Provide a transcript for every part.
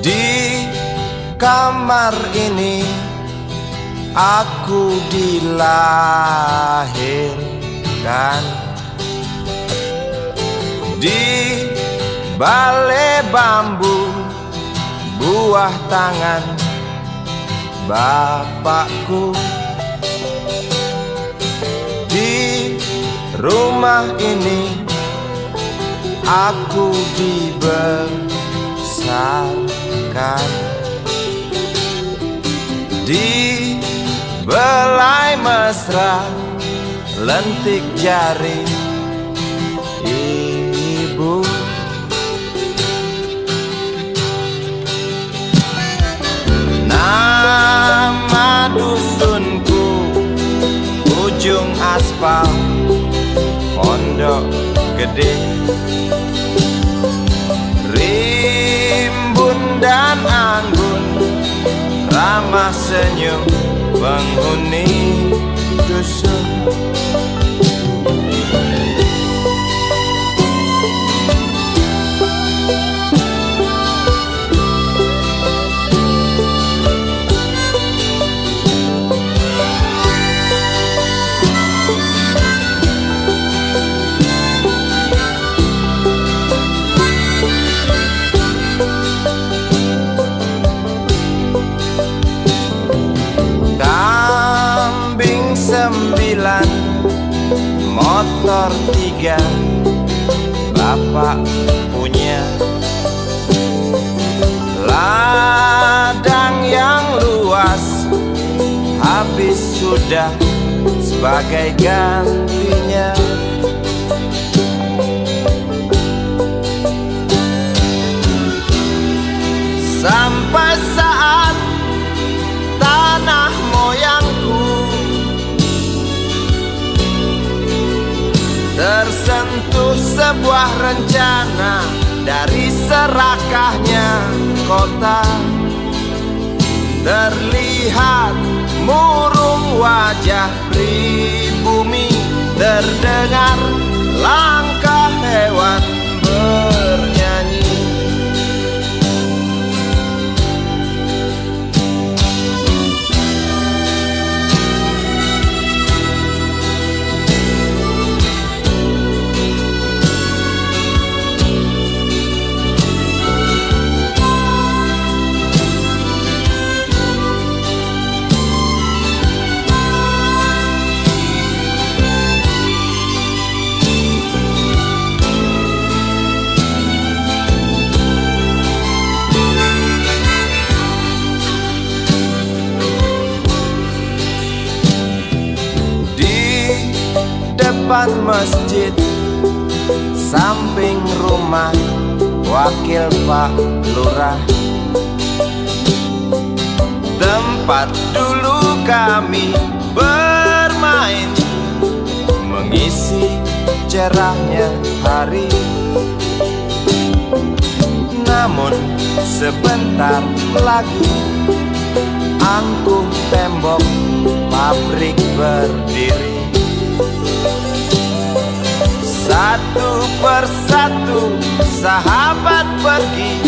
Di kamar ini aku dilahirkan, di balai bambu buah tangan bapakku. Di rumah ini aku dibesarkan, di belai mesra lentik jari ibu. Nama dusunku ujung aspal Pondok Gede. Rimbun dan anggun ramah senyum penghuni dusun. Kambing 9, motor 3, bapak punya. Ladang yang luas habis sudah sebagai gantinya. Sampai saat tanah moyangku tersentuh sebuah rencana dari serakahnya kota. Terlihat murung wajah pribumi, terdengar langkah hewan bernyanyi. Depan masjid, samping rumah wakil Pak Lurah, tempat dulu kami bermain mengisi cerahnya hari. Namun sebentar lagi angkuh tembok pabrik berdiri. Satu persatu sahabat pergi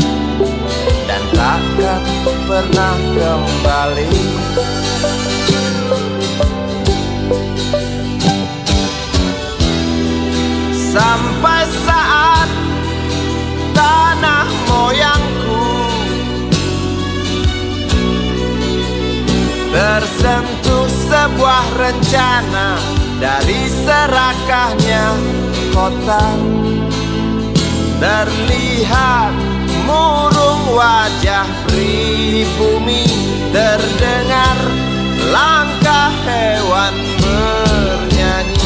dan takkan pernah kembali. Sampai saat tanah moyangku tersentuh sebuah rencana dari serakahnya kota. Terlihat murung wajah pribumi, terdengar langkah hewan bernyanyi.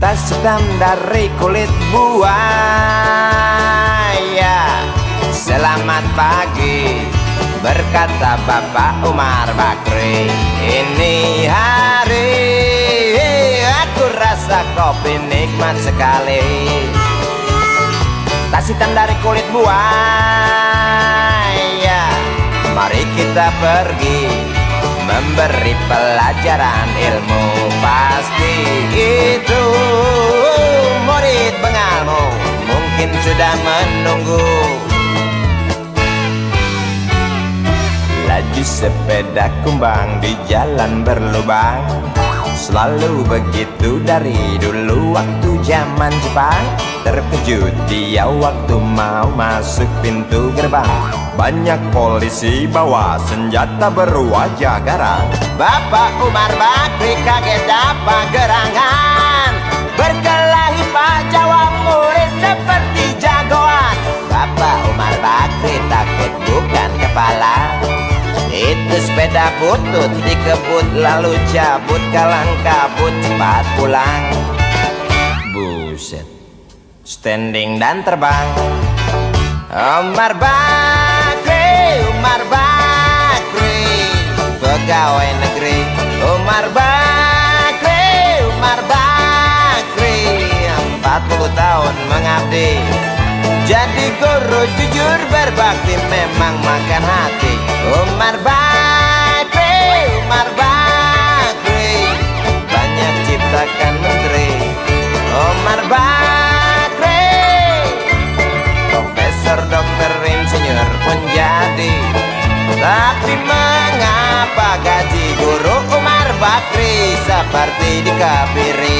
Tas hitam dari kulit buaya. Selamat pagi, berkata Bapak Umar Bakri. Ini hari aku rasa kopi nikmat sekali. Tas hitam dari kulit buaya, mari kita pergi memberi pelajaran ilmu. Pasti itu murid bengalmu mungkin sudah menunggu. Laju sepeda kumbang di jalan berlubang, selalu begitu dari dulu waktu zaman Jepang. Terkejut dia waktu mau masuk pintu gerbang. Banyak polisi bawa senjata berwajah garang. Bapak Umar Bakri kaget dapat gerangan, berkelahi Pak Jawa murid seperti jagoan. Bapak Umar Bakri takut bukan kepala. Itu sepeda butut dikebut lalu cabut, kalang kabut cepat pulang. Buset, standing dan terbang. Umar Bakri, Umar Bakri, pegawai negeri. Umar Bakri, Umar Bakri, 40 tahun mengabdi. Jadi guru jujur berbakti memang makan hati. Umar Bakri, Umar Bakri, banyak ciptakan menteri. Umar Bakri, profesor, dokter, insinyur pun jadi. Tapi mengapa gaji guru Umar Bakri seperti dikebiri?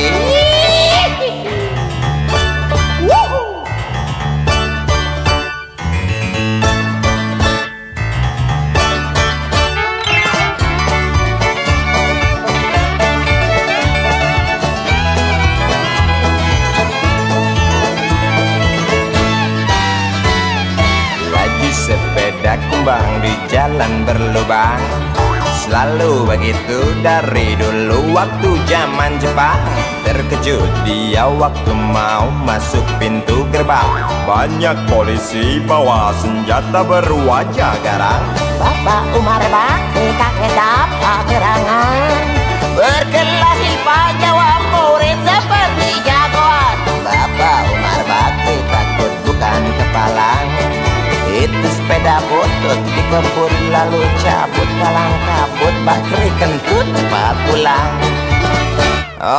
Sepeda kumbang di jalan berlubang, selalu begitu dari dulu waktu zaman Jepang. Terkejut dia waktu mau masuk pintu gerbang. Banyak polisi bawa senjata berwajah garang. Bapak Umar Bakri kaget dapat gerangan, berkelahi Pak Jawa murid seperti jagoan. Bapak Umar Bakri takut bukan kepala. Itu sepeda butut dikebut lalu cabut, kalang kabut Bakri kentut cepat pulang.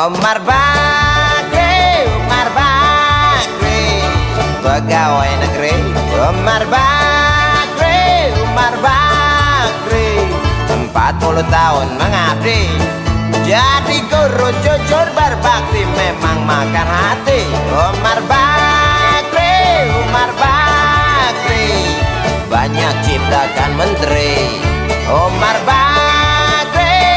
Umar Bakri, Umar Bakri, pegawai negeri. Umar Bakri, Umar Bakri, 40 tahun mengabdi. Jadi guru jujur berbakti memang makan hati. Umar Bakri, Umar Bakri, banyak ciptakan menteri. Umar Bakri,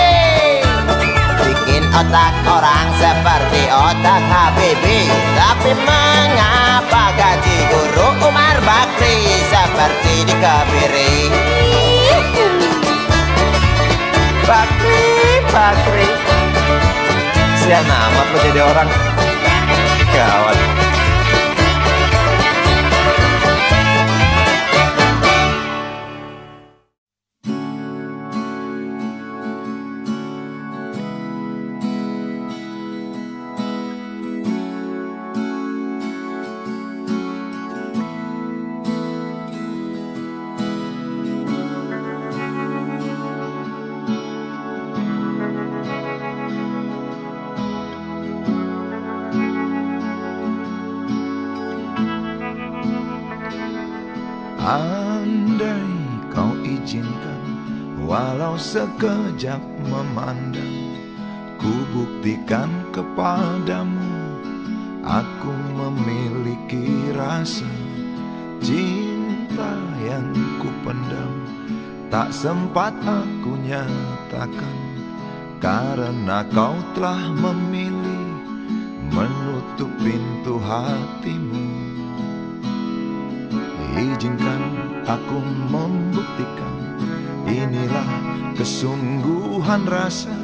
bikin otak orang seperti otak Habibie. Tapi mengapa gaji guru Umar Bakri seperti dikebiri? Bakri, Bakri, sian amat lo jadi orang. Gawat. Andai kau izinkan, walau sekejap memandang, ku buktikan kepadamu, aku memiliki rasa cinta yang ku pendam. Tak sempat aku nyatakan, karena kau telah memilih menutup pintu hatimu. Izinkan aku membuktikan, inilah kesungguhan rasa.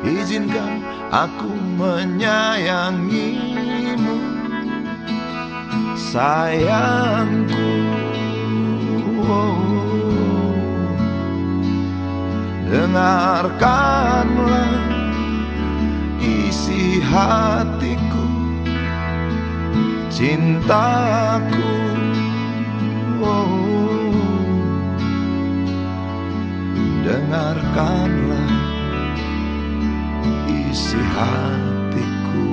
Izinkan aku menyayangimu, sayangku. Dengarkanlah isi hatiku, cintaku. Dengarkanlah isi hatiku.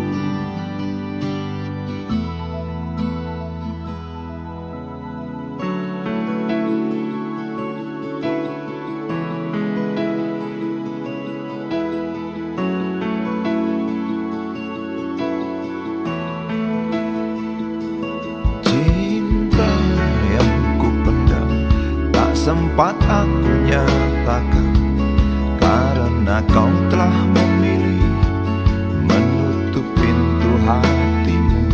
Cinta yang kupendam tak sempat aku nyatakan, karena kau telah memilih menutup pintu hatimu.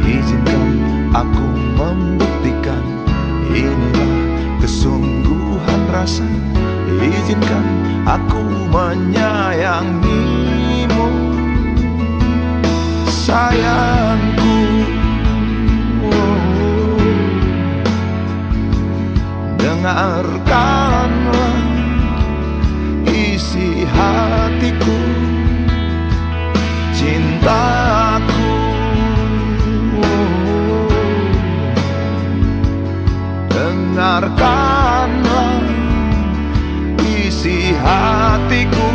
Izinkan aku membuktikan, inilah kesungguhan rasa. Izinkan aku menyayangimu, sayangku. Dengarkanlah isi hatiku, cintaku. Dengarkanlah isi hatiku.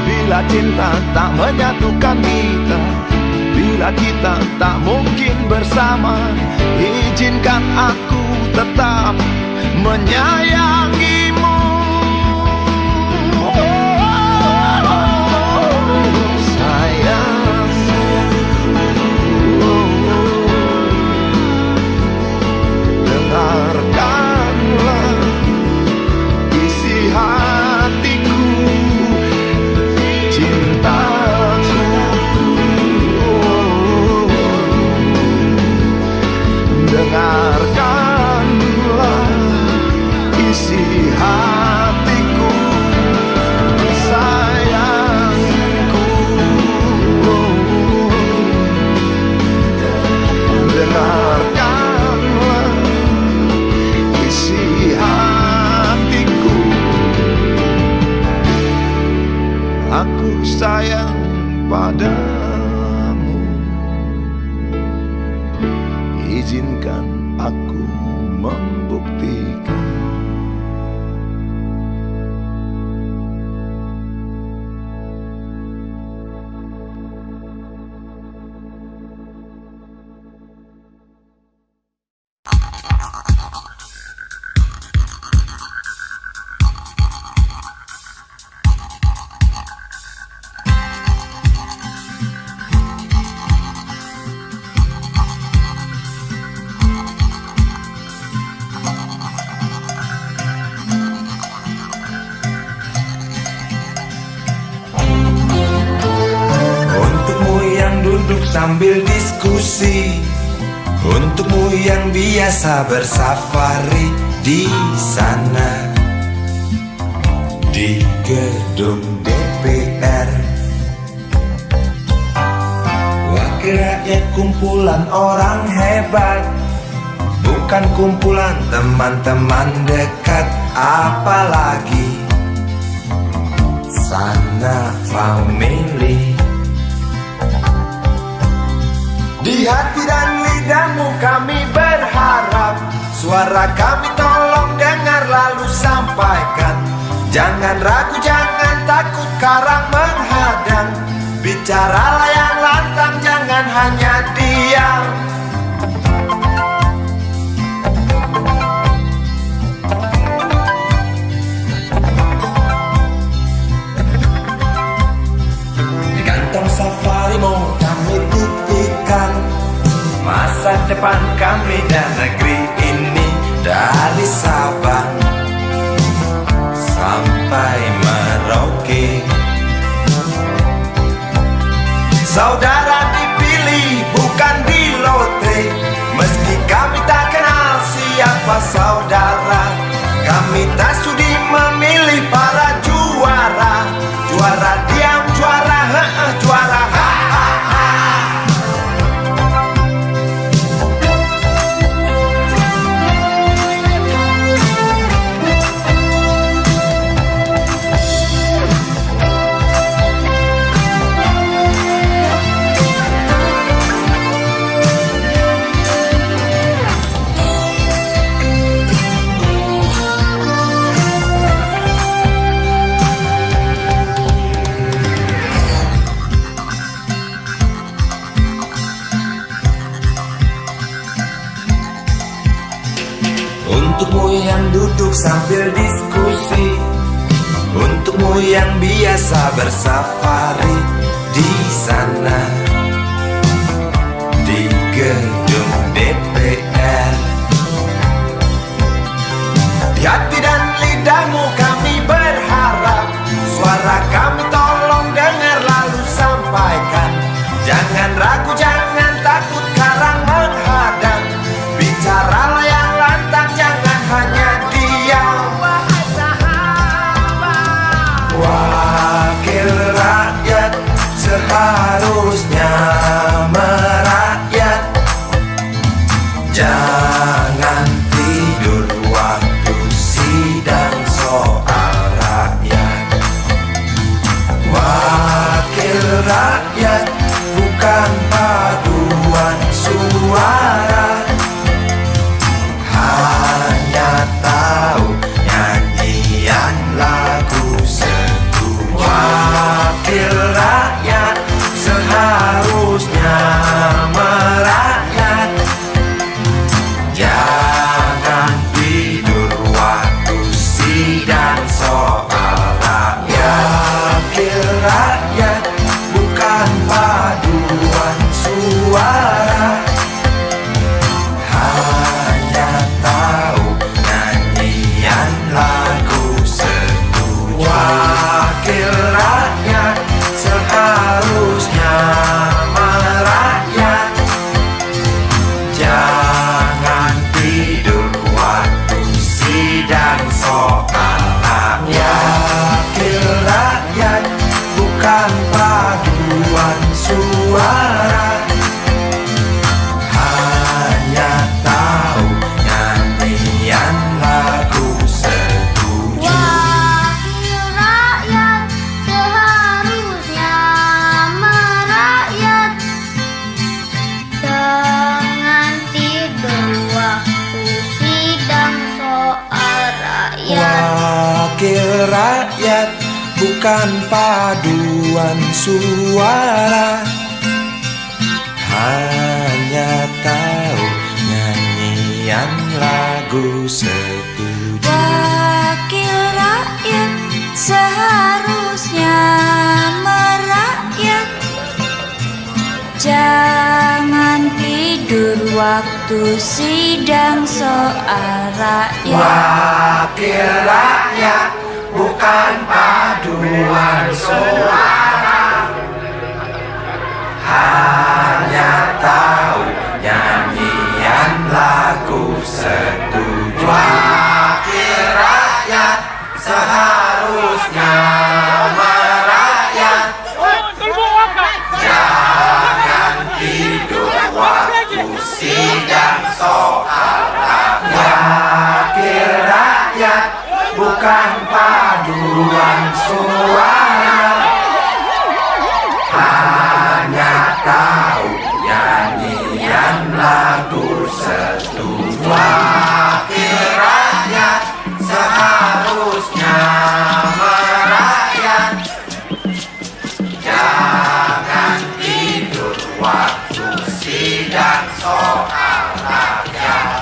Bila cinta tak menyatukan kita, bila kita tak mungkin bersama, izinkan aku tetap menyayangimu. Sayang, dengarkanlah isi hatiku, cintaku. Dengarkanlah isi hatiku, sayangku. Dengarkanlah isi hatiku. Aku sayang padamu, izinkan aku membuktikan. Sambil diskusi, untukmu yang biasa bersafari di sana, di gedung DPR. Wakil rakyat kumpulan orang hebat, bukan kumpulan teman-teman dekat, apalagi sana family. Di hati dan lidahmu kami berharap, suara kami tolong dengar lalu sampaikan. Jangan ragu, jangan takut karang menghadang, bicaralah yang lantang, jangan hanya diam. mau kami titipkan masa depan kami dan negeri ini, dari Sabang sampai Merauke. Saudara dipilih bukan di lotre, meski kami tak kenal siapa saudara. Kami tak sudi memilih para juara, juara diam, juara juara Untukmu yang duduk sambil diskusi, untukmu yang biasa bersafari di sana, di gedung DPR. Di hati dan lidahmu kami berharap, suara kami tolong dengar lalu sampaikan. Jangan ragu, jangan takut karang menghadang, bicaralah yang lantang, jangan hanya diam. Wahai sahabat, wakil rakyat seharusnya merakyat. Jangan tidur waktu sidang soal rakyat. Wakil rakyat bukan paduan suara, hanya tahu nyanyian lagu setuju. Wakil rakyat seharusnya merakyat. Jangan tidur waktu sidang soal rakyat. Wakil rakyat bukan paduan suara, hanya tahu nyanyian lagu setuju. Wakil rakyat seharusnya merakyat. Jangan tidur waktu sidang soal rakyat. Wakil rakyat bukan paduan suara, hanya tahu nyanyian lagu setuju. Wakil rakyat seharusnya merakyat. Jangan tidur waktu sidang soal rakyat. Wakil rakyat bukan paduan suara, hanya tahu nyanyian lagu setuju. Wakil rakyat seharusnya merakyat. Jangan tidur waktu sidang soal rakyat. Wakil rakyat bukan paduan suara, hanya tahu nyanyian lagu setuju. Wakil rakyat seharusnya merakyat. Jangan tidur waktu sidang soal rakyat. Wakil rakyat bukan paduan suara, hanya tahu nyanyian lagu setuju. Wakil rakyat seharusnya merakyat. Jangan tidur waktu sidang soal rakyat.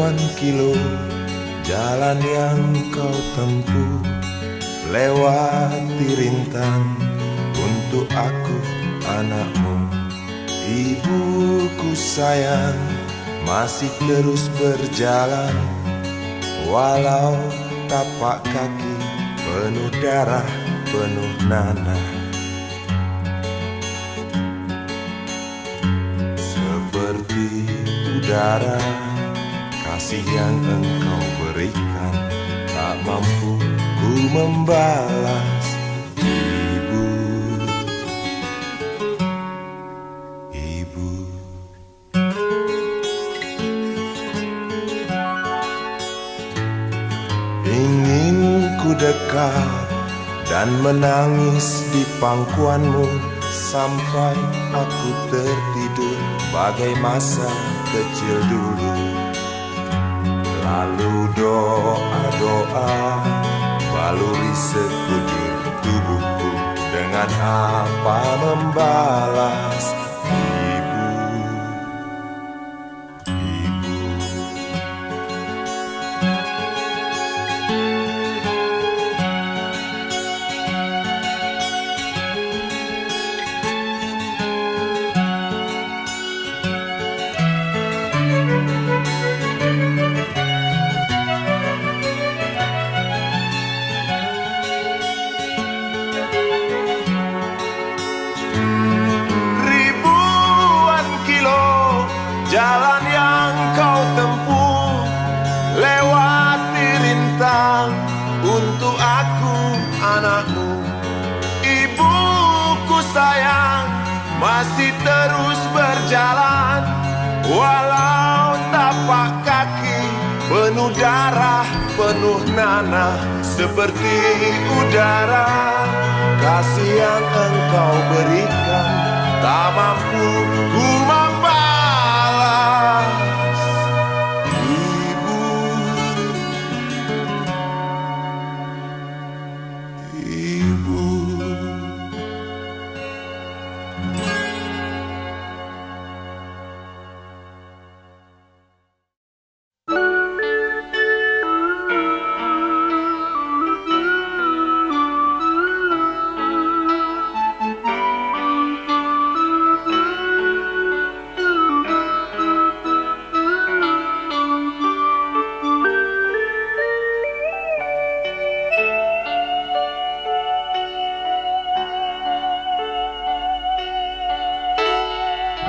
Ribuan kilo jalan yang kau tempuh, lewati rintang untuk aku anakmu. Ibuku sayang, masih terus berjalan, walau tapak kaki penuh darah, penuh nanah. Seperti udara, kasih yang engkau berikan, tak mampu ku membalas. Ibu, ibu. Ingin ku dekat dan menangis di pangkuanmu sampai aku tertidur bagai masa kecil dulu. Lalu doa-doa baluri sekujur tubuhku, dengan apa membalas. Ibu, ibu. Jalan yang kau tempuh, lewati rintang untuk aku anakmu. Ibuku sayang, masih terus berjalan, walau tapak kaki penuh darah, penuh nanah. Seperti udara, kasih yang engkau berikan, tak mampu ku membalas.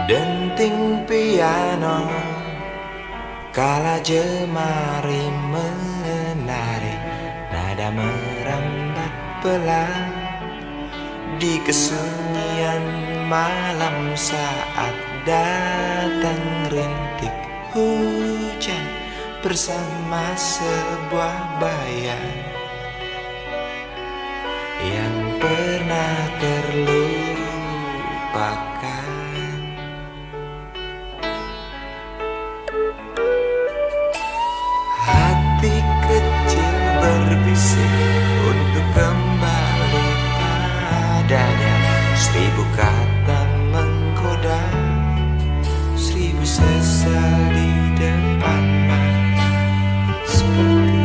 Denting piano kala jemari menari, nada merambat pelan di kesunyian malam saat datang rintik hujan bersama sebuah bayang yang pernah terlupakan. Hati kecil berbisik untuk kembali padanya. 1000 kata menggoda, 1000 sesal di depan mata, seperti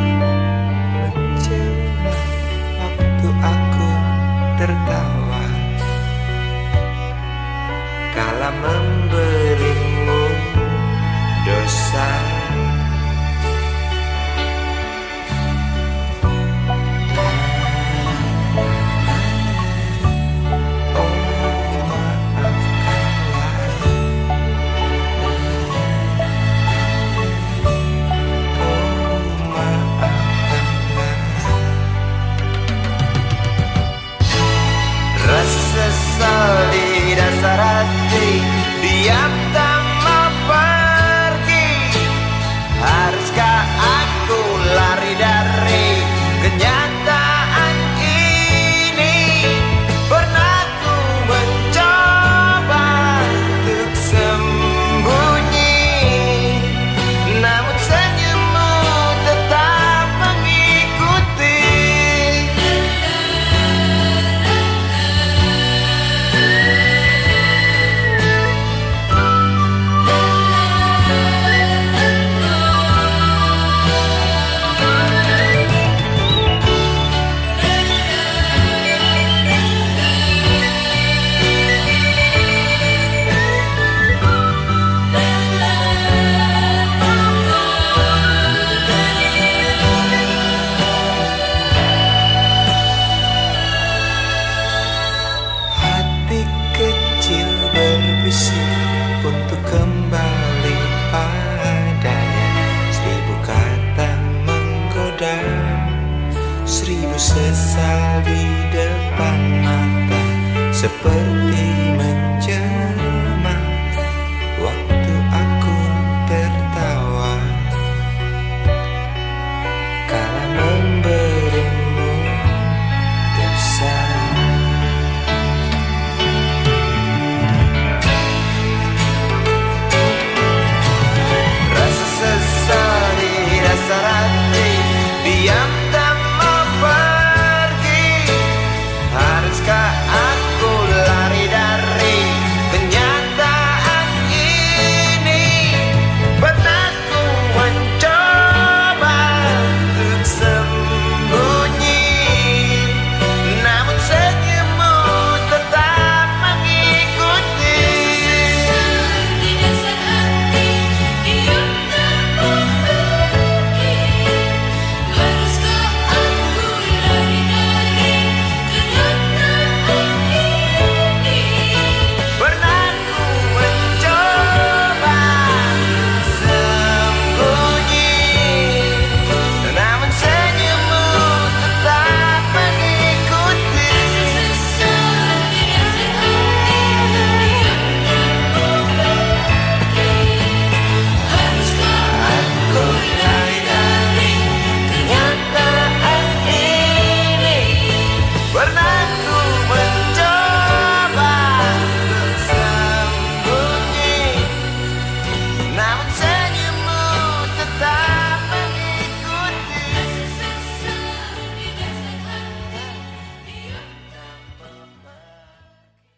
seperti menjelma waktu aku tertawa kala memberimu bersama. Rasa sesal di dasar hati, diam tak mau pergi. Haruskah aku lari dari kenyataan ini? Pernah ku mencoba untuk sembunyi, namun senyummu tetap mengikuti. Di dasar hati, diam tak mau pergi. Haruskah aku lari dari kenyataan ini? Pernah ku mencoba sembunyi, namun senyummu tetap mengikuti. Sesal di dasar hati, diam tak mau pergi. Haruskah aku lari dari kenyataan ini? Pernah ku mencoba untuk sembunyi, namun senyummu tetap mengikuti. Sesal di dasar hati, diam tak mau pergi.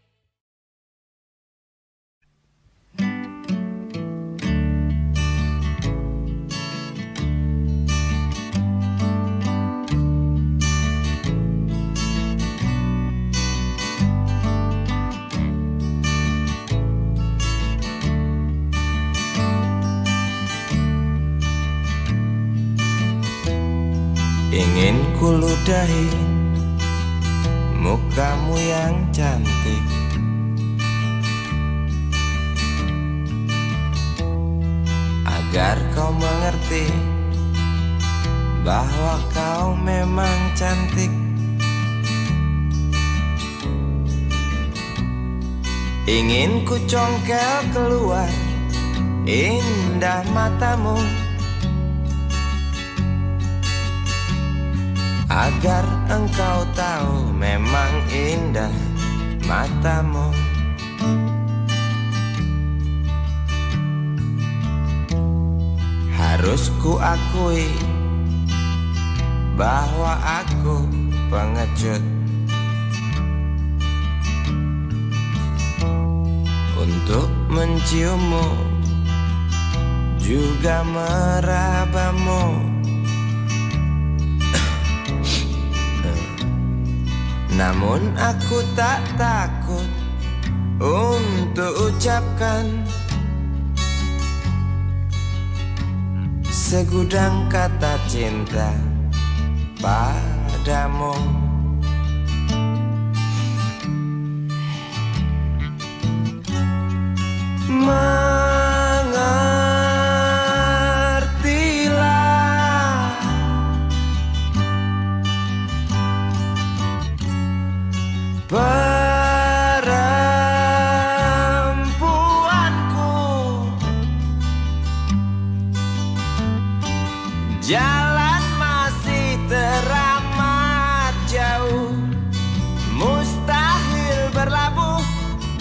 Ingin ku ludahi mukamu yang cantik, agar kau mengerti bahwa kau memang cantik. Ingin ku congkel keluar indah matamu, agar engkau tahu memang indah matamu. Harus ku akui bahwa aku pengecut untuk menciummu juga merabamu. Namun aku tak takut untuk ucapkan segudang kata cinta padamu. Mengertilah perempuanku, jalan masih teramat jauh, mustahil berlabuh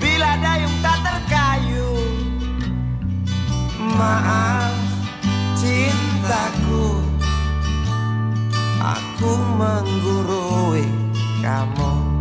bila dayung tak terkayuh. Maaf cintaku, aku menggurui kamu.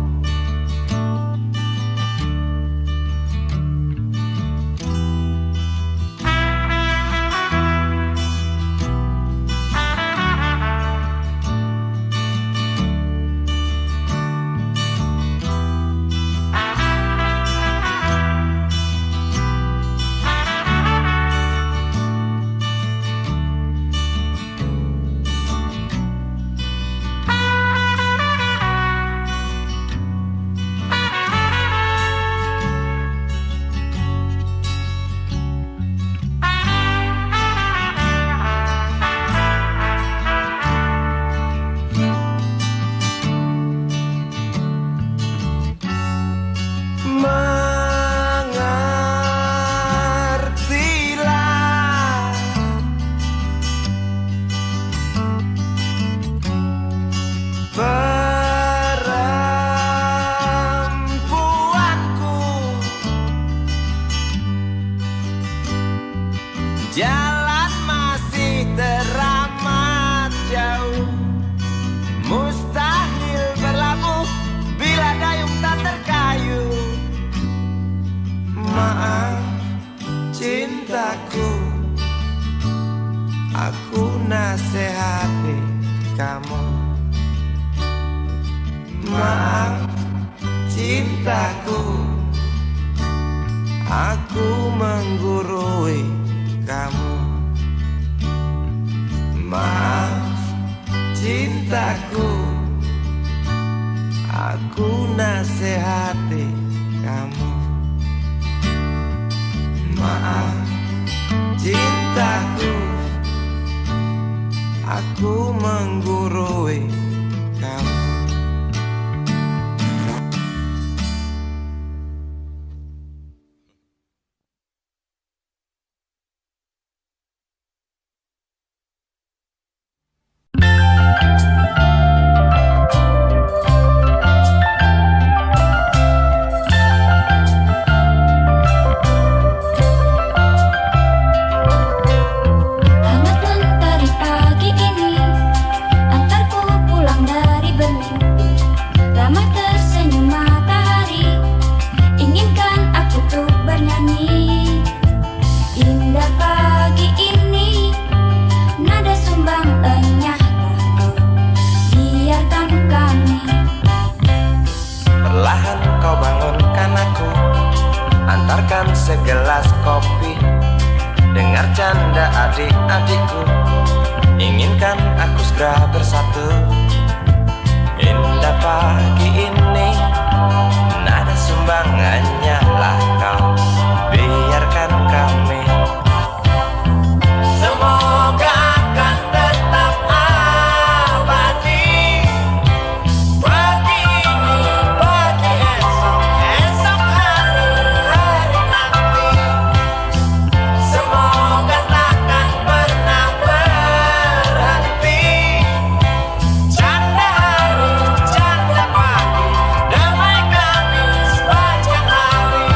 aku nasihati kamu. Maaf cintaku, aku menggurui kamu. Maaf cintaku, aku nasihati kamu. Maaf cintaku, aku menggurui kamu. Hangat mentari pagi ini, antarku pulang dari bermimpi. Ramai tersenyum matahari, inginkan aku tuh bernyanyi. Indah pagi ini, nada sumbang enyah lagu, biarkan kami. Perlahan kau bangunkan aku, antarkan segelas kopi. Dengar canda adik-adikku, inginkan aku segera bersatu. Indah pagi ini, nada sumbang hanyalah kau, biarkan kami. Semoga akan tetap abadi. Pagi ini, pagi esok, esok hari, hari nanti. Semoga takkan pernah berhenti. Canda hari, canda pagi, damaikan sepanjang hari.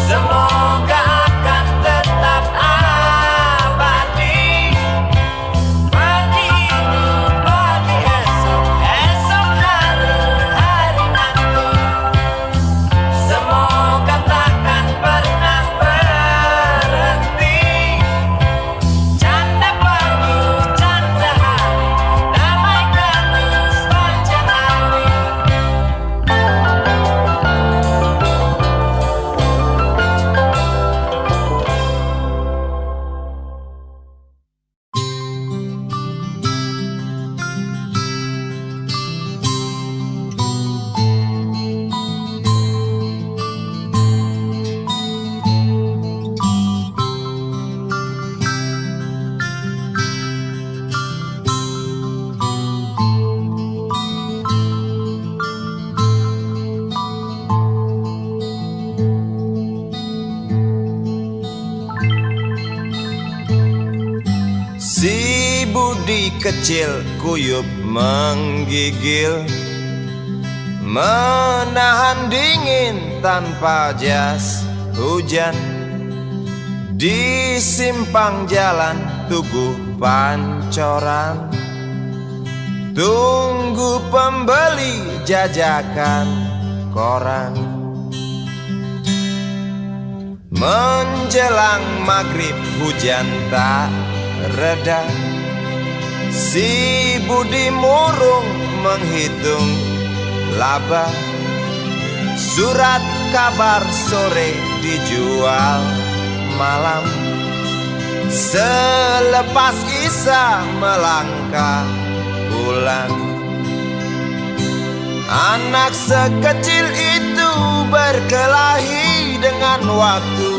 Semoga akan tetap abadi. Pagi ini, pagi esok, esok hari, hari nanti. Semoga takkan pernah berhenti. Canda pagi, canda hari, damaikan sepanjang hari. Si Budi kecil kuyup menggigil, menahan dingin tanpa jas hujan. Di simpang jalan Tugu Pancoran, tunggu pembeli jajakan koran. Menjelang maghrib hujan tak reda, si Budi murung menghitung laba. Surat kabar sore dijual malam. Selepas Isya melangkah pulang. Anak sekecil itu berkelahi dengan waktu.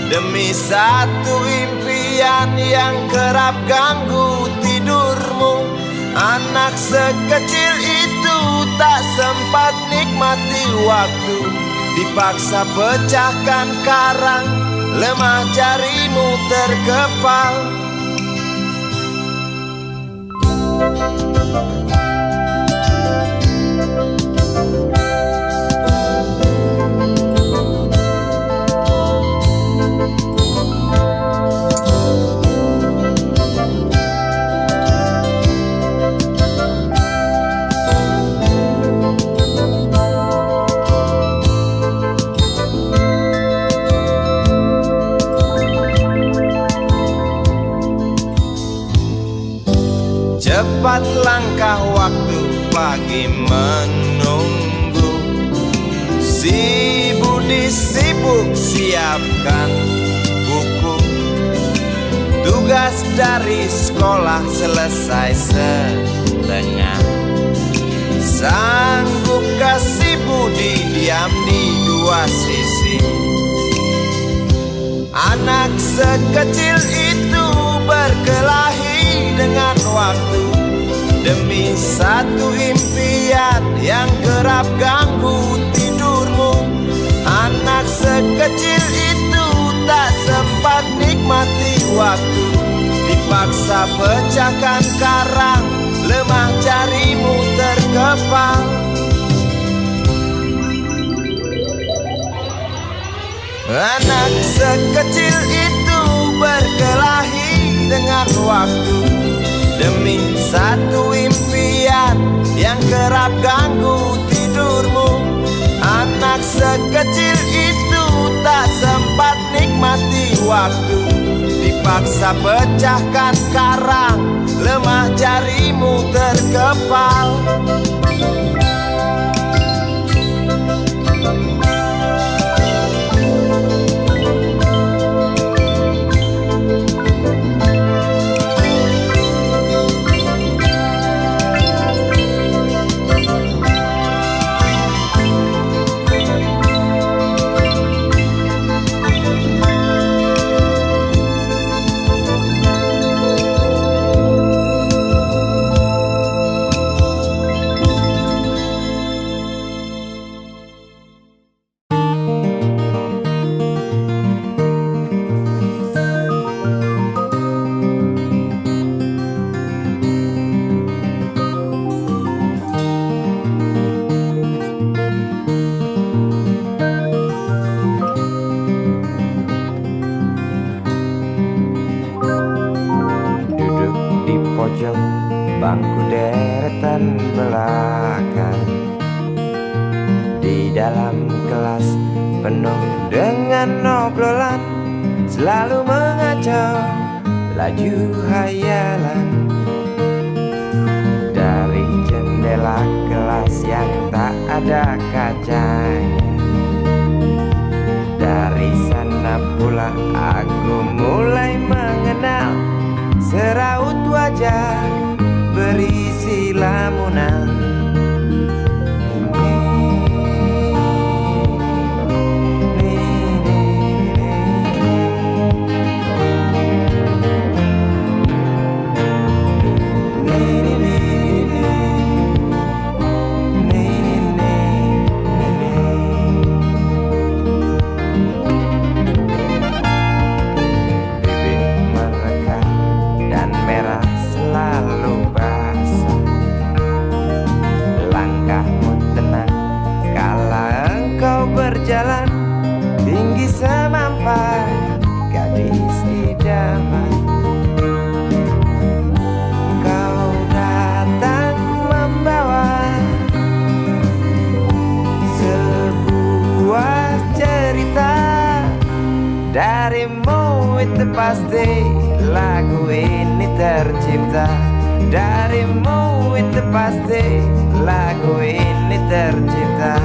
demi satu impian yang kerap ganggu tidurmu. Anak sekecil itu tak sempat nikmati waktu, dipaksa pecahkan karang, lemah jarimu terkepal. Cepat langkah waktu pagi menunggu, si Budi sibuk siapkan buku. Tugas dari sekolah selesai setengah. Sanggupkah si Budi diam di dua sisi? Anak sekecil itu berkelahi dengan waktu, demi satu impian yang kerap ganggu tidurmu. Anak sekecil itu tak sempat nikmati waktu, dipaksa pecahkan karang, lemah jarimu terkepal. Anak sekecil itu berkelahi dengan waktu, demi satu impian yang kerap ganggu tidurmu. Anak sekecil itu tak sempat nikmati waktu, dipaksa pecahkan karang, lemah jarimu terkepal. Bangku deretan belakang, di dalam kelas penuh dengan obrolan, selalu mengacau laju hayalan. Dari jendela kelas yang tak ada kacanya, dari sana pula aku mulai mengenal seraut wajah berisi lamunan. Berjalan tinggi semampai gadis idaman, kau datang membawa sebuah cerita. Darimu itu pasti lagu ini tercipta, darimu itu pasti lagu ini tercipta.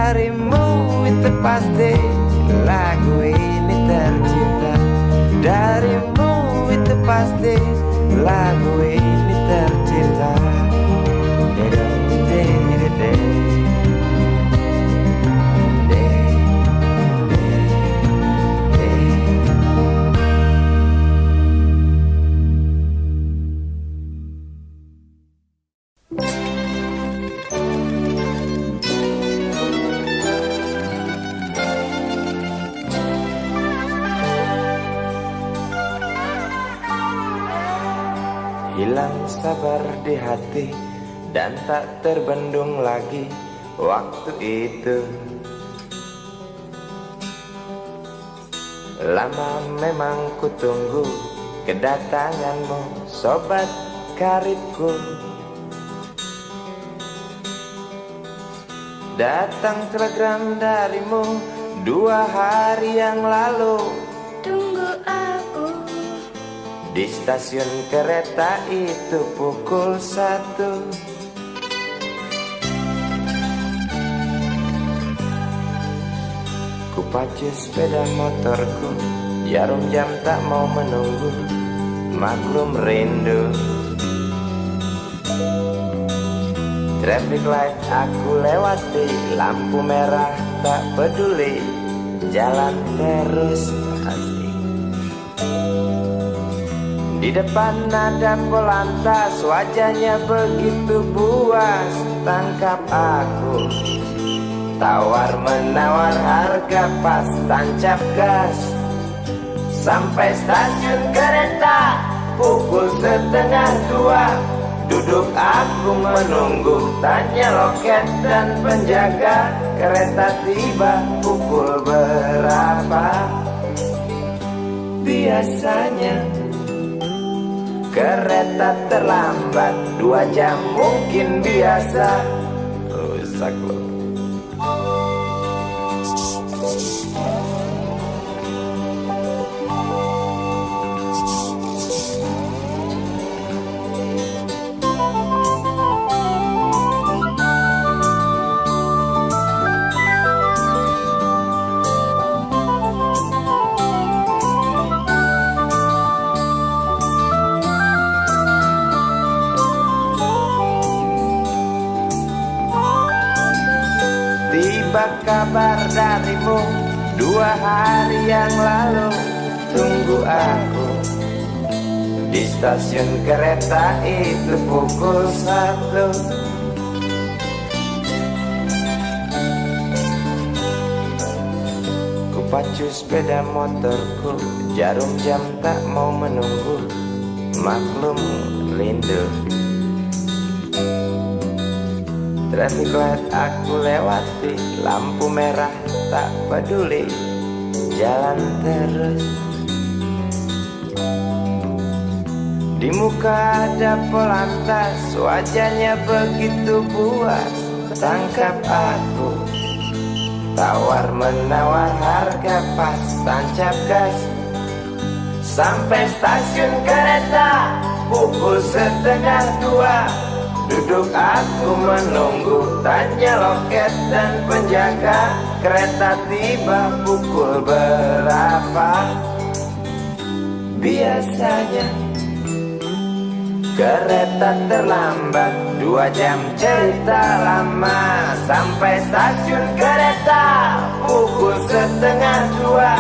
darimu itu pasti lagu ini tercipta. Darimu itu pasti lagu ini tercipta. Hilang sabar di hati dan tak terbendung lagi waktu itu. Lama memang ku tunggu kedatanganmu, sobat karibku. Datang telegram darimu 2 hari yang lalu. Tunggu aku. Di stasiun kereta itu pukul 1. Ku pacu sepeda motorku, jarum jam tak mau menunggu, maklum rindu. Traffic light aku lewati, lampu merah tak peduli, jalan terus asik. Di depan ada polantas, wajahnya begitu buas, tangkap aku. Tawar menawar harga pas, tancap gas. Sampai stasiun kereta pukul 1:30. Duduk aku menunggu, tanya loket dan penjaga, kereta tiba pukul berapa? Biasanya kereta terlambat 2 jam mungkin biasa. Rusak loh. Tiba kabar darimu 2 hari yang lalu. Tunggu aku di stasiun kereta itu pukul 1. Ku pacu sepeda motorku, jarum jam tak mau menunggu, maklum rindu. Traffic light aku lewati, lampu merah tak peduli, jalan terus. Di muka ada polantas, wajahnya begitu buas, tangkap aku. Tawar menawar harga pas, tancap gas. Sampai stasiun kereta pukul 1:30. Duduk aku menunggu, tanya loket dan penjaga, kereta tiba pukul berapa? Biasanya kereta terlambat 2 jam, cerita lama. Sampai stasiun kereta pukul 1:30.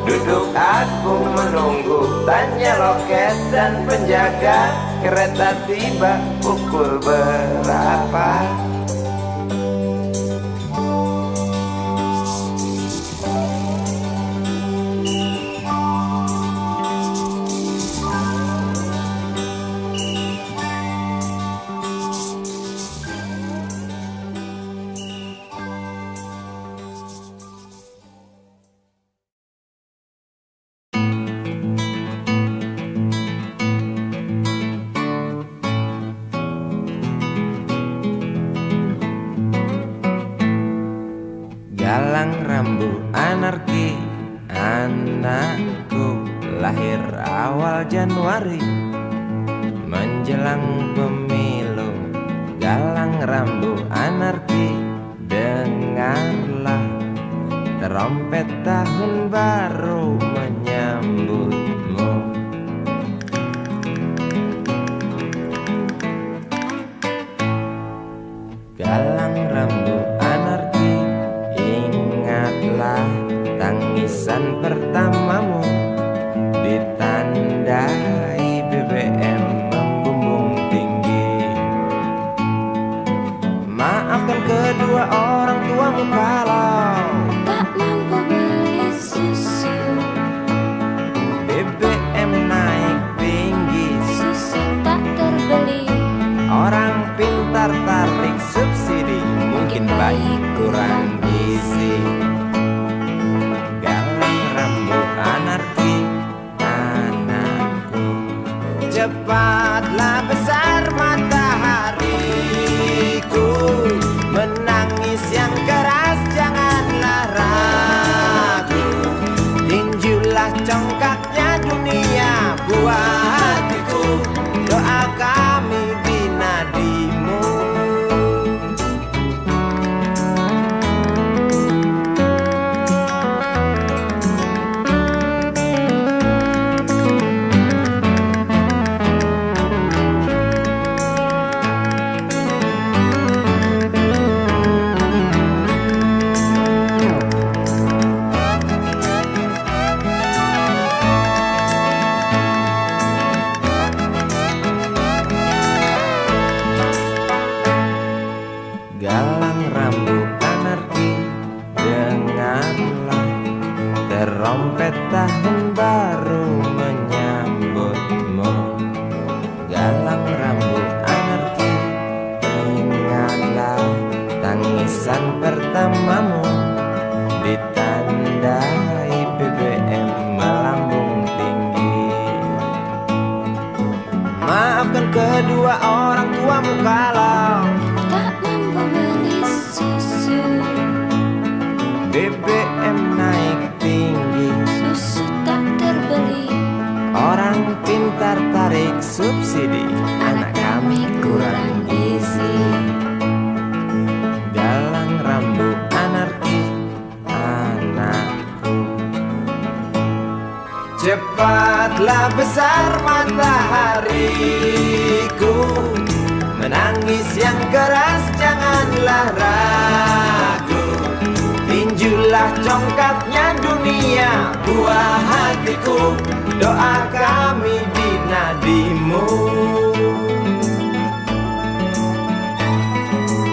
Duduk aku menunggu, tanya loket dan penjaga, kereta tiba pukul berapa? Galang rambu anarki, anakku lahir awal Januari menjelang pemilu. Galang rambu anarki, dengar Trompet tahun baru menyambutmu. Galang rambut anarki, ingatlah tangisan pertamamu. Ditandai BBM membumbung tinggi. Maafkan kedua orang tuamu kalau tak mampu beli susu. BBM naik tinggi, Susu tak terbeli. orang pintar tarik subsidi. Mungkin bayi kurang gizi. Galang rambut anarki, anakku. Cepatlah besar matahariku, menangis yang keras janganlah ragu. Tinjulah congkaknya dunia buah hatiku. Doa kami di nadimu. Galang rambut anarki, dengarlah trompet tahun baru menyambutmu. Galang rambut anarki, ingatlah tangisan pertamamu. Ditandai BBM melambung tinggi. Maafkan kedua orang tuamu kalau Tak mampu beli susu. BBM naik tinggi, Susu tak terbeli. orang pintar tarik subsidi. Anak kami kurang gizi. Galang rambut anarki, anakku. Cepatlah besar matahariku, menangis yang keras janganlah ragu. Tinjulah congkaknya dunia buah hatiku. Doa kami di nadimu.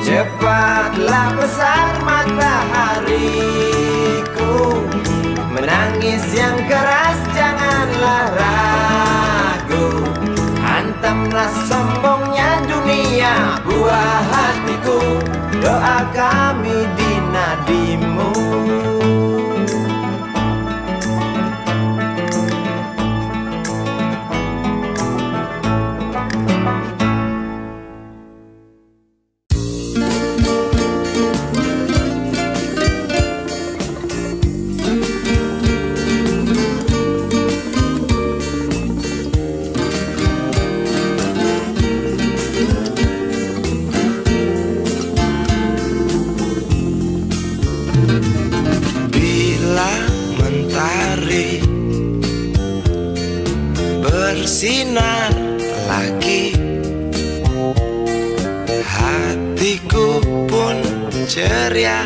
Cepatlah besar matahariku, menangis yang keras janganlah ragu. Hantamlah sombongnya dunia buah hatiku. Doa kami di nadimu. Bila mentari bersinar lagi, hatiku pun ceria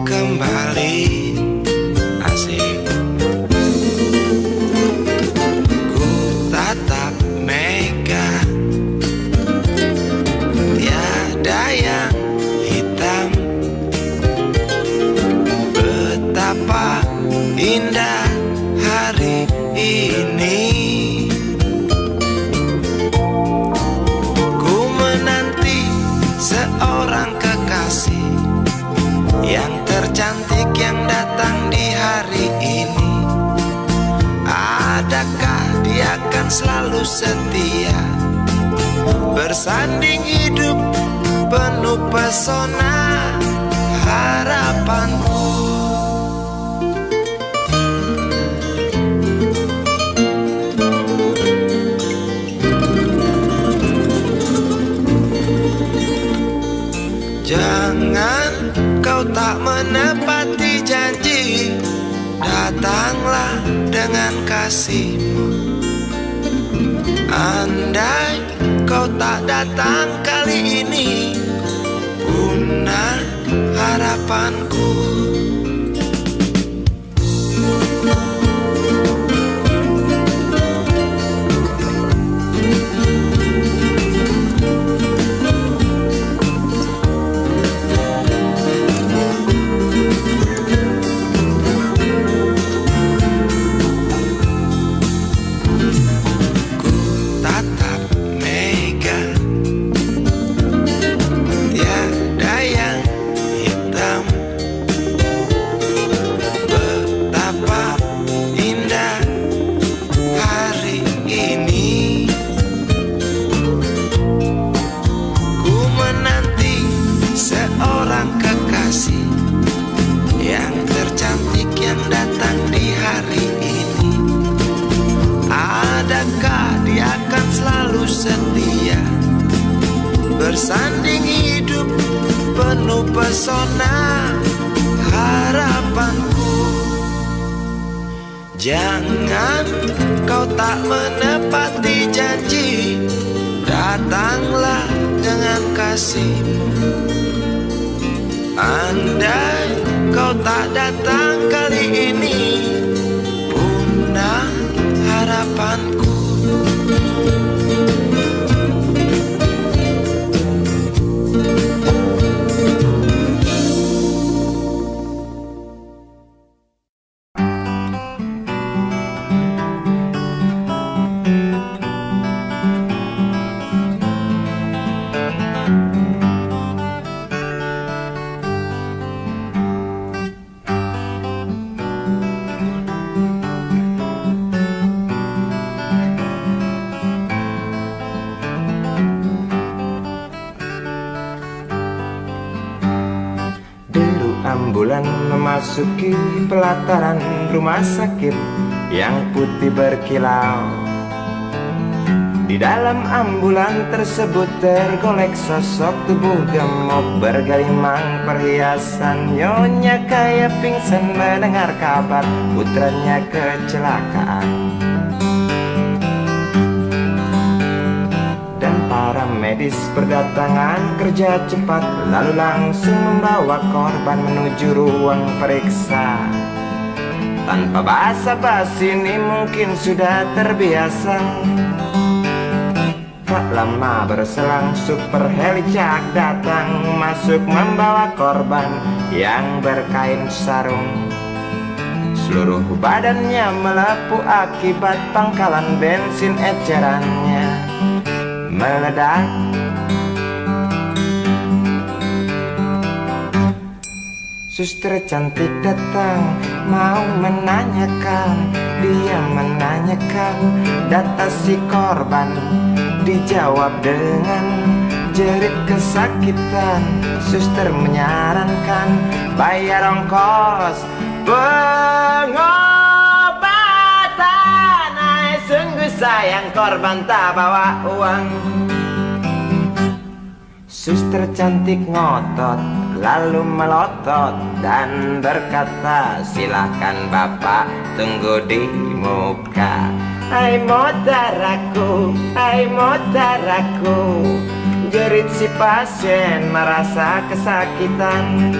kembali. Asik. Ku tatap mega, tiada yang hitam. Betapa indah hari ini. Ku menanti seorang kekasih yang tercantik yang datang di hari ini. Adakah dia akan selalu setia, bersanding hidup penuh pesona harapanku. Jangan kau tak menepati janji datanglah dengan kasihmu. Andai kau tak datang kali ini, punah harapanku. Setia bersanding hidup penuh pesona harapanku. Jangan kau tak menepati janji, datanglah dengan kasihmu. Andai kau tak datang kali ini, punah harapanku. Ambulan memasuki pelataran rumah sakit yang putih berkilau. Di dalam ambulan tersebut tergolek sosok tubuh gemuk bergelimang perhiasan. Nyonya kaya pingsan mendengar kabar putranya kecelakaan. Para medis berdatangan kerja cepat, lalu langsung membawa korban menuju ruang periksa. Tanpa basa-basi ini mungkin sudah terbiasa. Tak lama berselang super helicak datang, masuk membawa korban yang berkain sarung. Seluruh badannya melepuh akibat pangkalan bensin ecerannya meledak. Suster cantik datang mau menanyakan, dia menanyakan data si korban. Dijawab dengan jerit kesakitan. Suster menyarankan bayar ongkos pengobatan. Ay, sungguh sayang korban tak bawa uang. Suster cantik ngotot lalu melotot dan berkata, silakan bapak tunggu di muka. Hai motaraku, hai motaraku, jerit si pasien merasa kesakitan.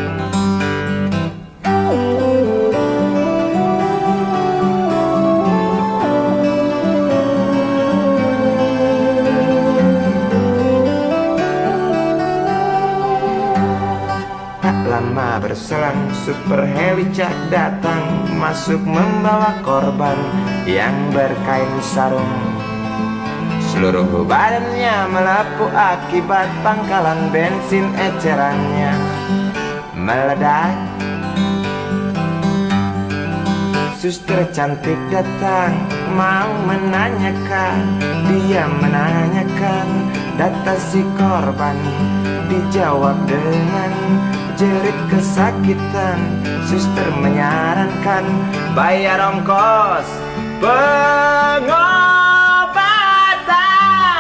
Lama berselang super helicak datang, masuk membawa korban yang berkain sarung. Seluruh badannya melepuh akibat pangkalan bensin ecerannya meledak. Suster cantik datang mau menanyakan, dia menanyakan data si korban. Dijawab dengan jerit kesakitan. Suster menyarankan bayar ongkos pengobatan.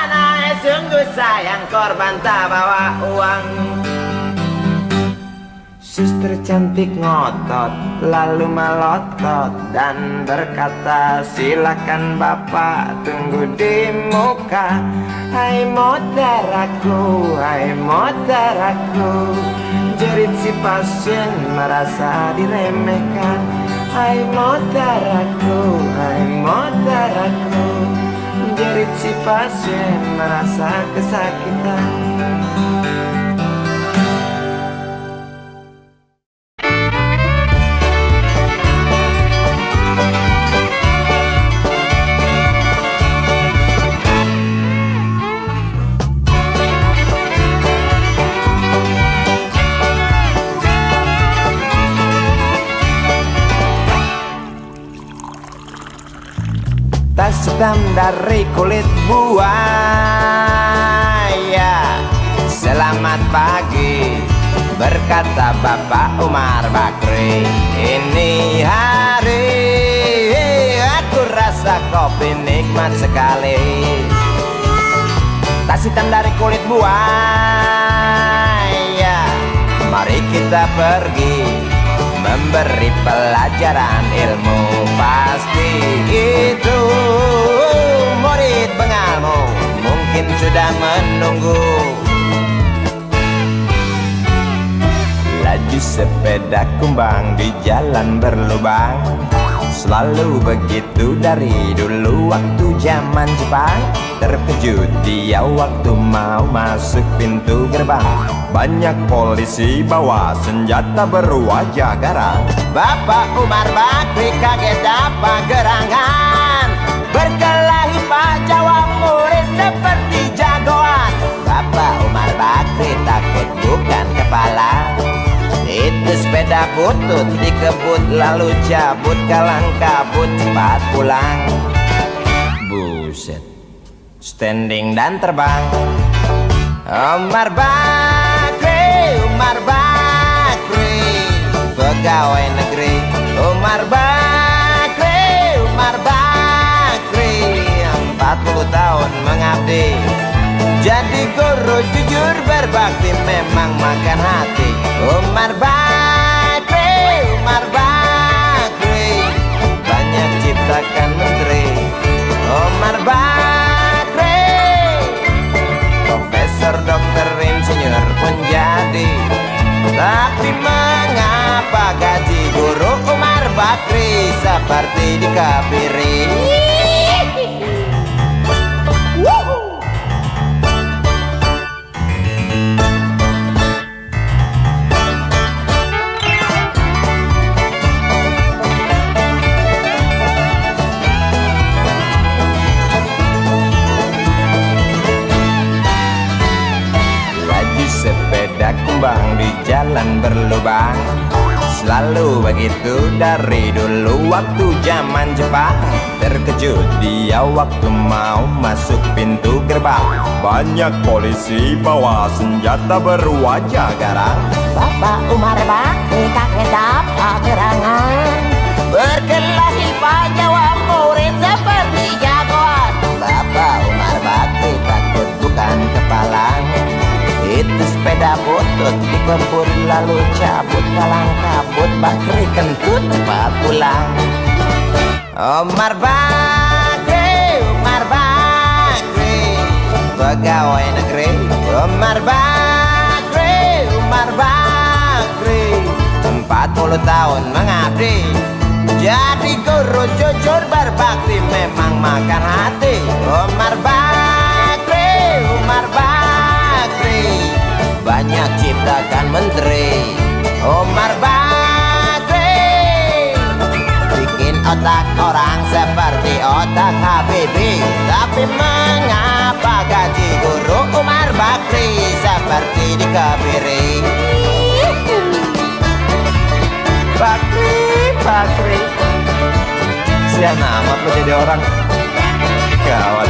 Ay, sungguh sayang korban tak bawa uang. Suster cantik ngotot, lalu melotot dan berkata, silakan bapak tunggu di muka. Hai motaraku, hai motaraku, jerit si pasien merasa diremehkan. Hai motaraku, hai motaraku, jerit si pasien merasa kesakitan. Tas hitam dari kulit buaya. Selamat pagi, berkata Bapak Umar Bakri. Ini hari aku rasa kopi nikmat sekali. Tas hitam dari kulit buaya, mari kita pergi memberi pelajaran ilmu. Pasti itu murid bengalmu mungkin sudah menunggu. Laju sepeda kumbang di jalan berlubang, selalu begitu dari dulu waktu zaman Jepang. Terkejut dia waktu mau masuk pintu gerbang. Banyak polisi bawa senjata berwajah garang. Bapak Umar Bakri kaget dapat gerangan. Berkelahi Pak jawab murid seperti jagoan. Bapak Umar Bakri takut bukan kepala. Itu sepeda butut dikebut lalu cabut kalang kabut cepat pulang. Buset, standing dan terbang. Umar Bakri, Umar Bakri, pegawai negeri. Umar Bakri, Umar Bakri, 40 tahun mengabdi. Jadi guru jujur berbakti memang makan hati. Umar Bakri, Umar Bakri, banyak ciptakan menteri. Umar Bakri, profesor, dokter, insinyur pun jadi. Tapi mengapa gaji guru Umar Bakri seperti dikebiri? Sepeda kumbang di jalan berlubang, selalu begitu dari dulu waktu zaman Jepang. Terkejut dia waktu mau masuk pintu gerbang. Banyak polisi bawa senjata berwajah garang. Bapak Umar Bakri kaget dapat gerangan. Berkelahi Pak jawab murid seperti jagoan. Bapak Umar Bakri takut bukan kepala. Itu sepeda butut dikebut lalu cabut kalang kabut. Bakri kentut cepat pulang. Umar Bakri, Umar Bakri, pegawai negeri. Umar Bakri, Umar Bakri, 40 tahun mengabdi. Jadi guru jujur berbakti memang makan hati. Umar Bakri, Umar Bakri, banyak ciptakan menteri. Umar Bakri bikin otak orang seperti otak Habibie. Tapi mengapa gaji guru Umar Bakri seperti dikebiri? Bakri, Bakri, sian amat lo jadi orang. Gawat.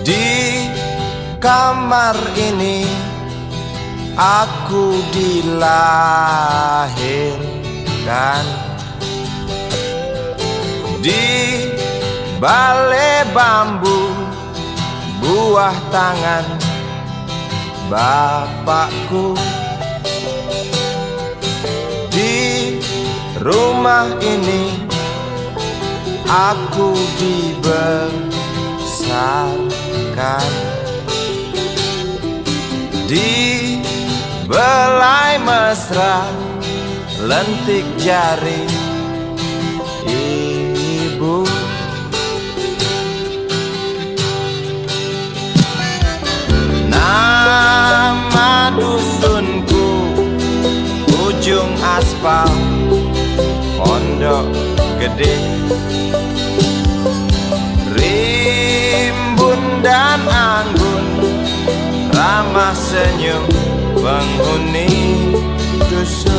Di kamar ini aku dilahirkan, di balai bambu buah tangan bapakku. Di rumah ini aku dibesarkan, di belai mesra lentik jari ibu. Nama dusunku ujung aspal Pondok Gede. Rimbun dan anggun ramah senyum penghuni dusun.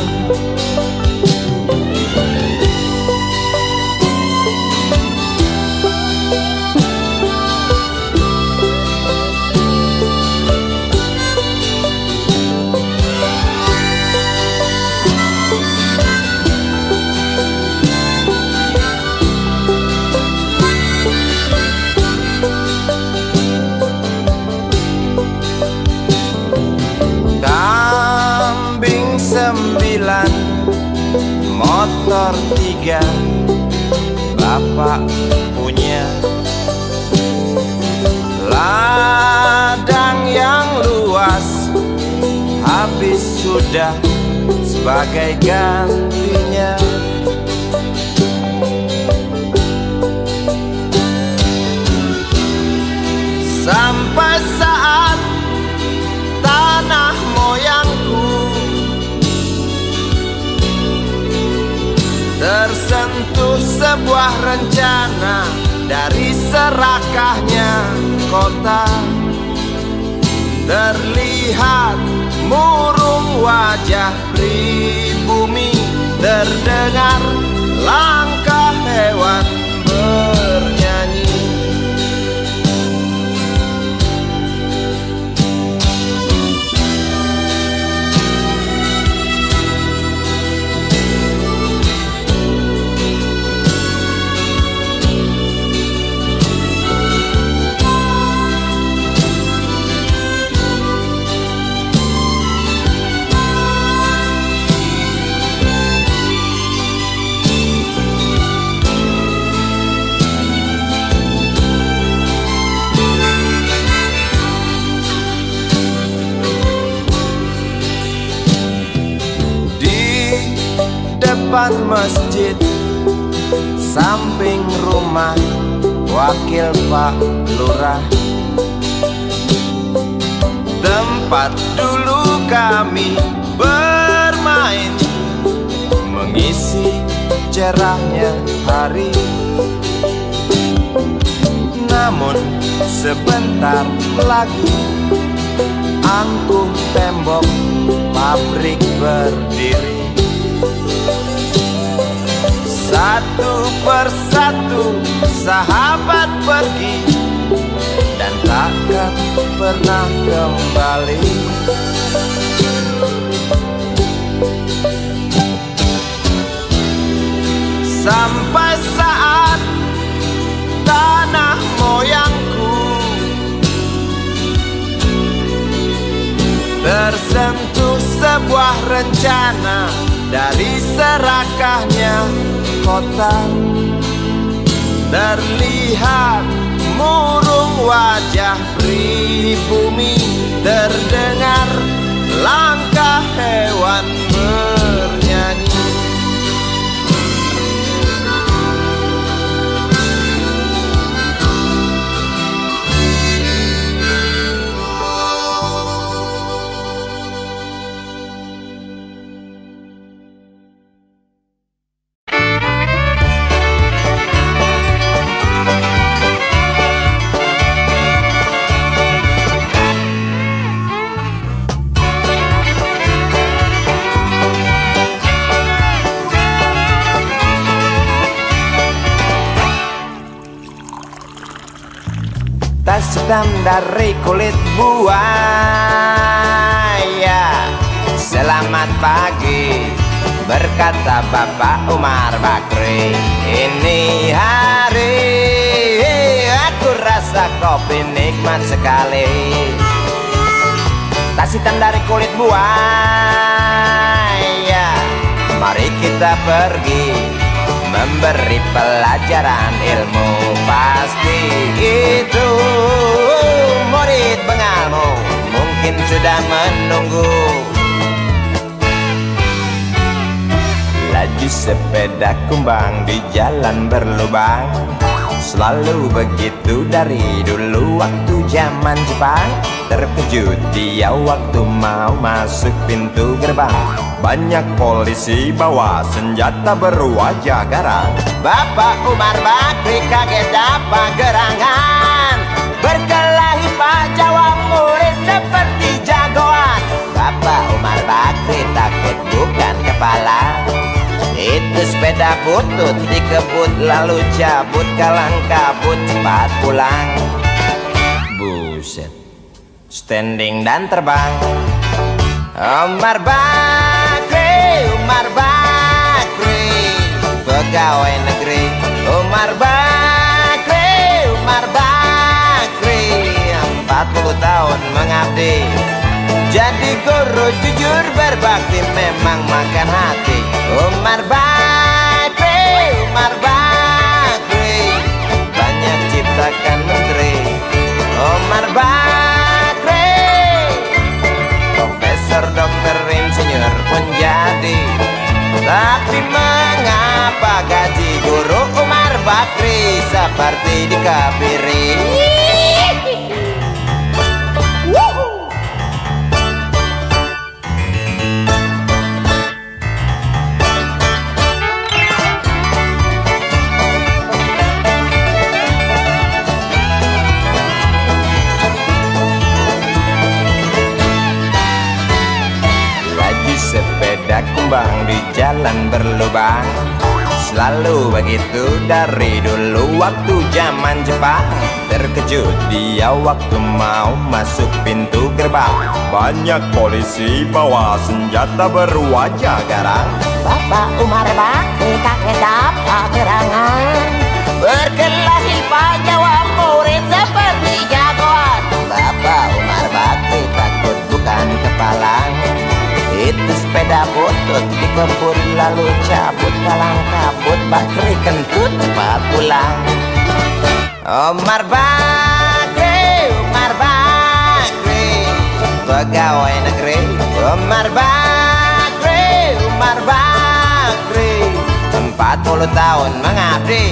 Kambing 9, motor 3, bapak punya. Ladang yang luas habis sudah sebagai gantinya. Sampai saat tanah moyangku tersentuh sebuah rencana dari serakahnya kota. Terlihat murung wajah pribumi, terdengar langkah hewan bernyanyi. Depan masjid samping rumah wakil Pak Lurah, tempat dulu kami bermain mengisi cerahnya hari. Namun sebentar lagi angkuh tembok pabrik berdiri. Satu persatu sahabat pergi dan takkan pernah kembali. Sampai saat tanah moyangku tersentuh sebuah rencana dari serakahnya kota. Terlihat murung wajah pribumi, terdengar langkah hewan bernyanyi. Tas hitam dari kulit buaya. Selamat pagi, berkata Bapak Umar Bakri. Ini hari aku rasa kopi nikmat sekali. Tas hitam dari kulit buaya, mari kita pergi memberi pelajaran ilmu. Pasti itu murid bengalmu mungkin sudah menunggu. Laju sepeda kumbang di jalan berlubang, selalu begitu dari dulu waktu zaman Jepang. Terkejut dia waktu mau masuk pintu gerbang. Banyak polisi bawa senjata berwajah garang. Bapak Umar Bakri kaget dapat gerangan. Berkelahi Pak Jawa murid seperti jagoan. Bapak Umar Bakri takut bukan kepala. Itu sepeda butut dikebut lalu cabut kalang kabut cepat pulang. Buset, standing dan terbang. Umar Bakri, Umar Bakri, pegawai negeri. Umar Bakri, Umar Bakri, 40 tahun mengabdi. Jadi guru jujur berbakti memang makan hati. Umar Bakri, Umar Bakri, banyak ciptakan menteri. Umar Bakri, profesor, dokter, insinyur pun jadi. Tapi mengapa gaji guru Umar Bakri seperti dikebiri? Sepeda kumbang di jalan berlubang, selalu begitu dari dulu waktu zaman Jepang. Terkejut dia waktu mau masuk pintu gerbang. Banyak polisi bawa senjata berwajah garang. Bapak Umar Bakri kaget dapat gerangan. Berkelahi Pak Jawa murid seperti jagoan. Bapak Umar Bakri takut bukan kepala. Itu sepeda butut dikebut lalu cabut kalang kabut. Bakri kentut cepat pulang. Umar Bakri, Umar Bakri, pegawai negeri. Umar Bakri, Umar Bakri, 40 tahun mengabdi.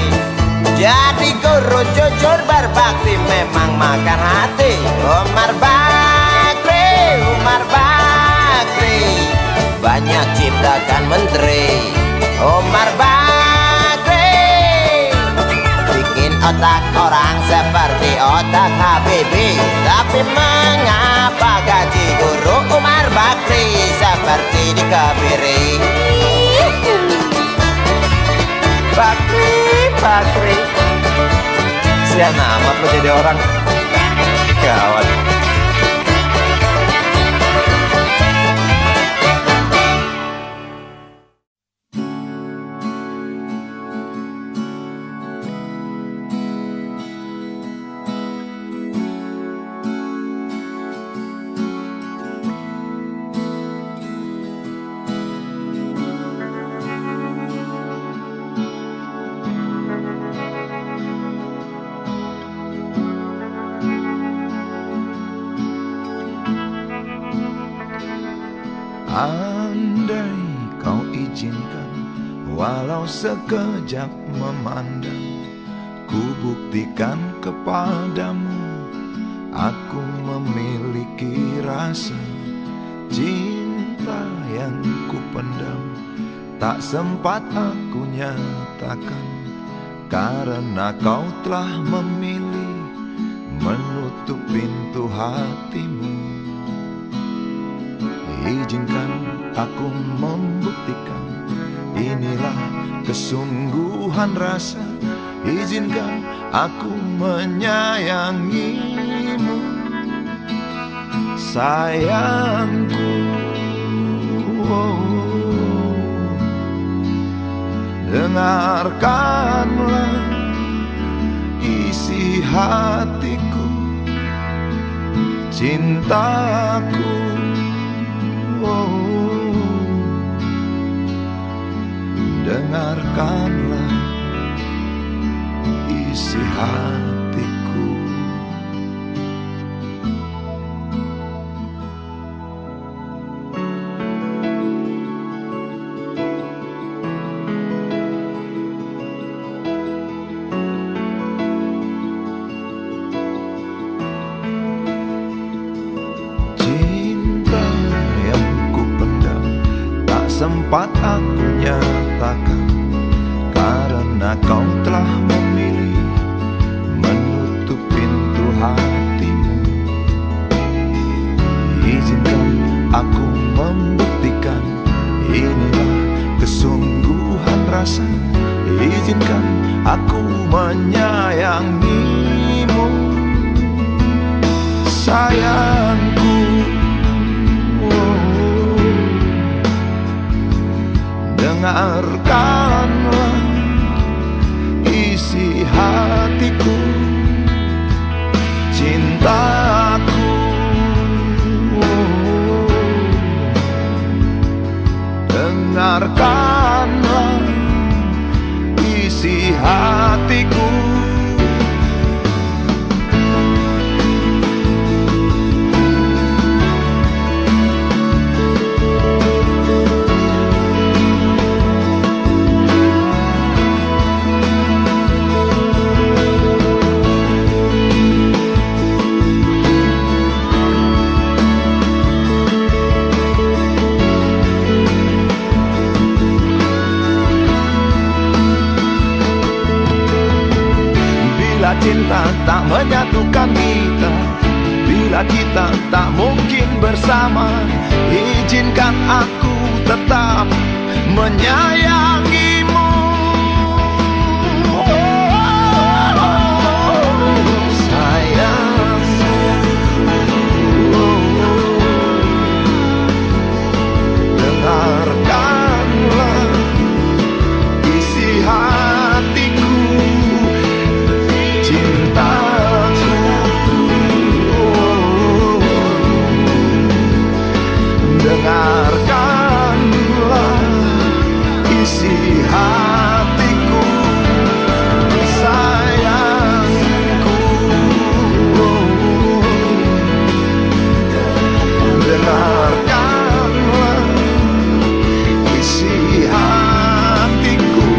Jadi guru jujur berbakti memang makan hati. Umar Bakri, Umar Bakri, banyak ciptakan menteri. Umar Bakri, bikin otak orang seperti otak Habibie. Tapi mengapa gaji guru Umar Bakri seperti dikebiri? Bakri, Bakri, sian amat lo jadi orang. Gawat. Andai kau izinkan, walau sekejap memandang, ku buktikan kepadamu, aku memiliki rasa cinta yang ku pendam. Tak sempat aku nyatakan, karena kau telah memilih menutup pintu hatimu. Izinkan aku membuktikan, inilah kesungguhan rasa. Izinkan aku menyayangi sayangku. Dengarkanlah isi hatiku, cintaku. Dengarkanlah isi hatiku. Cinta yang kupendam tak sempat aku nyatakan, karena kau telah memilih menutup pintu hatimu. Izinkan aku membuktikan, inilah kesungguhan rasa. Izinkan aku menyayangimu, sayangku. Dengarkanlah isi hatiku, cintaku. Dengarkanlah isi hatiku. Bila cinta tak menyatukan kita, bila kita tak mungkin bersama, izinkan aku tetap menyayangimu. Sayang, dengarkanlah isi hatiku, cintaku. Dengarkanlah isi hatiku, sayangku. Dengarkanlah isi hatiku.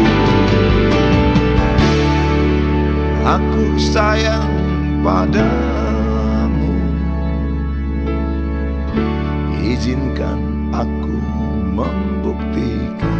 Aku sayang padamu, izinkan aku membuktikan.